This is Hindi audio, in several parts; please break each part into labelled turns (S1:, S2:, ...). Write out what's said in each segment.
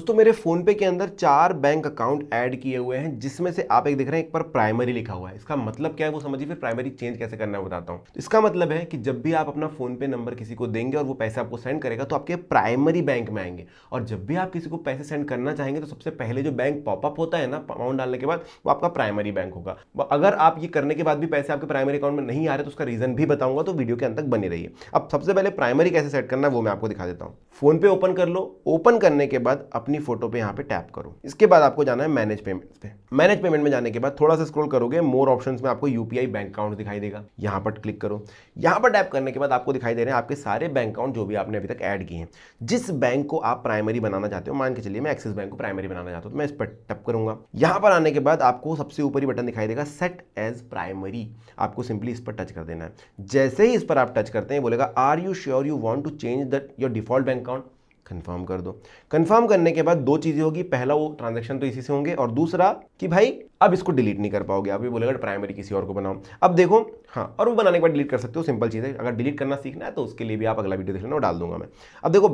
S1: दोस्तों मेरे फोन पे के अंदर 4 बैंक अकाउंट ऐड किए हुए हैं, जिसमें से आप एक देख रहे हैं एक पर प्राइमरी लिखा हुआ है। इसका मतलब क्या है वो समझिए, फिर प्राइमरी चेंज कैसे करना है बताता हूँ। इसका मतलब है कि जब भी आप अपना फोन पे नंबर किसी को देंगे और वो पैसे आपको सेंड करेगा तो आपके प्राइमरी बैंक में आएंगे। और जब भी आप किसी को पैसे सेंड करना चाहेंगे तो सबसे पहले जो बैंक पॉपअप होता है ना अमाउंट डालने के बाद, वो आपका प्राइमरी बैंक होगा। अगर आप ये करने के बाद भी पैसे आपके प्राइमरी अकाउंट में नहीं आ रहे तो उसका रीजन भी बताऊंगा, तो वीडियो के अंत तक बने रहिए। अब सबसे पहले प्राइमरी कैसे सेट करना है वो मैं आपको दिखा देता हूँ। फोन पे ओपन कर लो। ओपन करने के बाद अपनी फोटो पे यहाँ पे टैप करो। इसके बाद आपको जाना है मैनेज पेमेंट्स पे। मैनेज पेमेंट में जाने के बाद थोड़ा सा स्क्रॉल करोगे, मोर ऑप्शंस में आपको यूपीआई बैंक अकाउंट दिखाई देगा, यहाँ पर क्लिक करो। यहाँ पर टैप करने के बाद आपको दिखाई दे रहे हैं आपके सारे बैंक अकाउंट जो भी आपने अभी तक ऐड किए हैं। जिस बैंक को आप प्राइमरी बनाना चाहते हो, मान के चलिए मैं एक्सिस बैंक को प्राइमरी बनाना चाहता हूँ, तो मैं इस पर टैप करूंगा। यहाँ पर आने के बाद आपको सबसे ऊपरी बटन दिखाई देगा सेट एज प्राइमरी। आपको सिंपली इस पर टच कर देना है। जैसे ही इस पर आप टच करते हैं बोलेगा are you sure you want to change that your default bank account. Confirm कर दो। कंफर्म करने के बाद दो चीजें होगी, पहला वो ट्रांजैक्शन तो इसी से होंगे, और दूसरा कि भाई अब इसको डिलीट नहीं कर पाओगे। आप ये बोलेगा प्राइमरी किसी और को बनाओ। अब देखो, हाँ, और वो बनाने के बाद डिलीट कर सकते हो, सिंपल चीज है। अगर डिलीट करना सीखना है तो उसके लिए भी आप अगला वीडियो देख लेना, डाल दूंगा मैं। अब देखो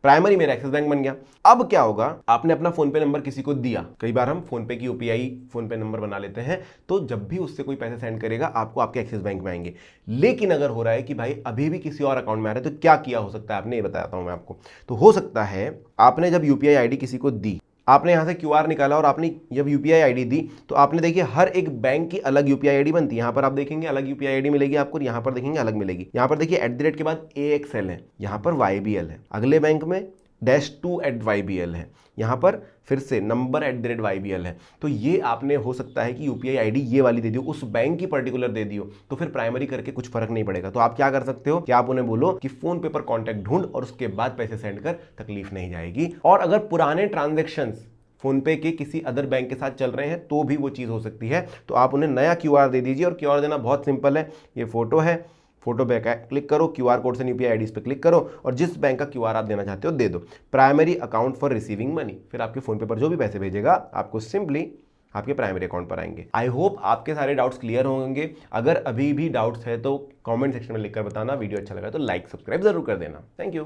S1: प्राइमरी मेरा एक्सिस बैंक बन गया। अब क्या होगा, आपने अपना फोन पे नंबर किसी को दिया। कई बार हम फोन पे की यूपीआई फोन पे नंबर बना लेते हैं, तो जब भी उससे कोई पैसे सेंड करेगा आपको आपके एक्सिस बैंक में आएंगे। लेकिन अगर हो रहा है कि भाई अभी भी किसी और अकाउंट में आ रहा है, तो क्या किया हो सकता है आपने, ये बताता हूं मैं आपको। तो हो सकता है आपने जब यूपीआई आईडी किसी को दी, आपने यहाँ से क्यूआर निकाला और आपने जब यूपीआई आईडी दी, तो आपने देखिए हर एक बैंक की अलग यूपीआई आईडी बनती है। यहाँ पर आप देखेंगे अलग यूपीआई आईडी मिलेगी आपको, यहाँ पर देखेंगे अलग मिलेगी। यहाँ पर देखिए @ के बाद AXL है, यहाँ पर YBL है, अगले बैंक में -2 है, यहाँ पर फिर से नंबर @YBL है। तो ये आपने हो सकता है कि यूपीआई आईडी ये वाली दे दियो, उस बैंक की पर्टिकुलर दे दियो, तो फिर प्राइमरी करके कुछ फर्क नहीं पड़ेगा। तो आप क्या कर सकते हो कि आप उन्हें बोलो कि फोन पे पर कॉन्टैक्ट ढूंढ और उसके बाद पैसे सेंड कर, तकलीफ नहीं जाएगी। और अगर पुराने ट्रांजेक्शंस फोन पे के किसी अदर बैंक के साथ चल रहे हैं तो भी वो चीज हो सकती है। तो आप उन्हें नया क्यूआर दे दीजिए, और क्यूआर देना बहुत सिंपल है। ये फोटो है, फोटो पे क्लिक करो, क्यूआर कोड से यूपीआई आईडी पे क्लिक करो, और जिस बैंक का क्यूआर आप देना चाहते हो दे दो। Primary account for receiving money, फिर आपके फोन पे पर जो भी पैसे भेजेगा आपको सिंपली आपके प्राइमरी अकाउंट पर आएंगे। आई होप आपके सारे डाउट्स क्लियर होंगे। अगर अभी भी डाउट्स है तो कमेंट सेक्शन में लिखकर बताना। वीडियो अच्छा लगा तो लाइक सब्सक्राइब जरूर कर देना। Thank you.